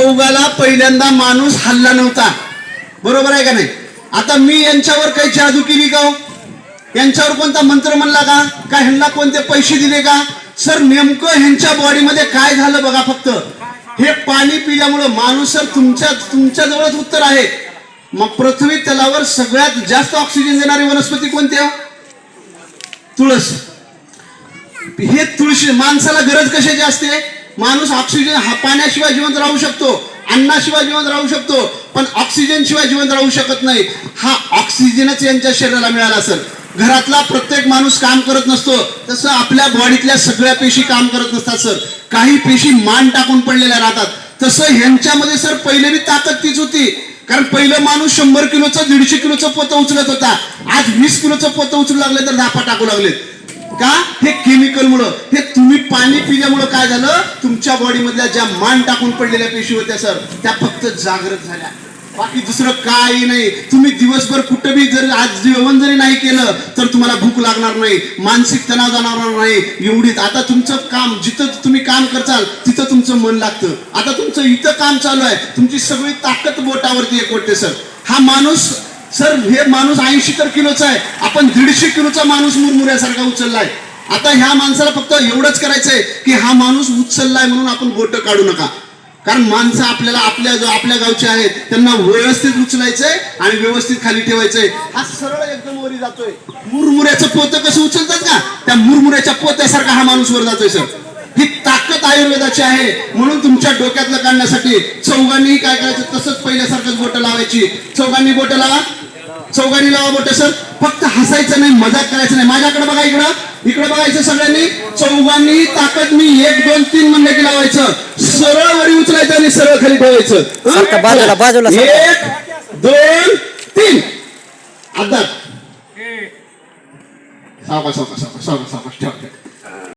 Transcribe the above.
चौघाला पहिल्यांदा माणूस हल्ला नव्हता, बरोबर आहे का नाही? आता मी यांच्यावर काही जादू केली का हो? यांच्यावर कोणता मंत्र म्हणला का? ह्यांना कोणते पैसे दिले का? सर नेमकं ह्यांच्या बॉडीमध्ये काय झालं बघा. फक्त हे पाणी पिल्यामुळं माणूस, सर तुमच्या जवळच उत्तर आहे. मग पृथ्वी तलावर सगळ्यात जास्त ऑक्सिजन देणारी वनस्पती कोणती आहे? तुळस. हे तुळशी माणसाला गरज कशाची असते? माणूस ऑक्सिजन पाण्याशिवाय जिवंत राहू शकतो, अन्नाशिवाय जिवंत राहू शकतो, पण ऑक्सिजन शिवाय जिवंत राहू शकत नाही. हा ऑक्सिजनच यांच्या शरीराला मिळाला. सर घरातला प्रत्येक माणूस काम करत नसतो, तसं आपल्या बॉडीतल्या सगळ्या पेशी काम करत नसतात. सर काही पेशी मान टाकून पडलेल्या राहतात. तसं ह्यांच्यामध्ये सर पहिले बी ताकद तीच होती. कारण पहिलं माणूस 100 किलोचं 150 किलोचं पोतं उचलत होता. आज 20 किलोचं पोतं उचलू लागले तर धापा टाकू लागले का? हे केमिकल मुळे. हे तुम्ही पाणी पिल्यामुळे काय झालं? तुमच्या बॉडी मधल्या ज्या मान टाकून पडलेल्या पेशी होत्या सर, त्या फक्त जागृत झाल्या, बाकी दुसरं काही नाही. तुम्ही दिवसभर कुठं बी जर आज जेवण जरी नाही केलं तर तुम्हाला भूक लागणार नाही, मानसिक तणाव जाणार नाही. एवढीच. आता तुमचं काम, जिथं तुम्ही काम करताल तिथं तुमचं मन लागतं. आता तुमचं इथं काम चालू आहे, तुमची सगळी ताकद बोटावरती एकवटते. सर हा माणूस, सर हे माणूस 80 तर किलोचा आहे, आपण 150 किलोचा माणूस मुरमुऱ्यासारखा उचललाय. आता ह्या माणसाला फक्त एवढंच करायचंय की हा माणूस उचललाय म्हणून आपण बोट काढू नका. कारण माणसं आपल्याला आपल्या गावचे आहेत, त्यांना व्यवस्थित उचलायचंय आणि व्यवस्थित खाली ठेवायचंय. हा सरळ एकदम वरी जातोय. मुरमुऱ्याचं पोतं कसं उचलतात का, त्या मुरमुऱ्याच्या पोत्यासारखा हा माणूस वर जातोय. सर ही ताकद आयुर्वेदाची आहे. म्हणून तुमच्या डोक्यातलं काढण्यासाठी चौघांनी काय करायचं? तसंच पहिल्यासारखंच बोट लावायची. चौघांनी बोट लावा, चौघांनी लावा बोट. सर फक्त हसायचं नाही, मजाक करायचं नाही. माझ्याकडे बघा, इकडं बघायचं सगळ्यांनी. चौघांनी ताकद मी 1 2 3 म्हणले की लावायचं. सरळ वरी उचलायचं आणि सरळ खाली ठेवायचं. 1 2 3. आता सावकाश ठेवा.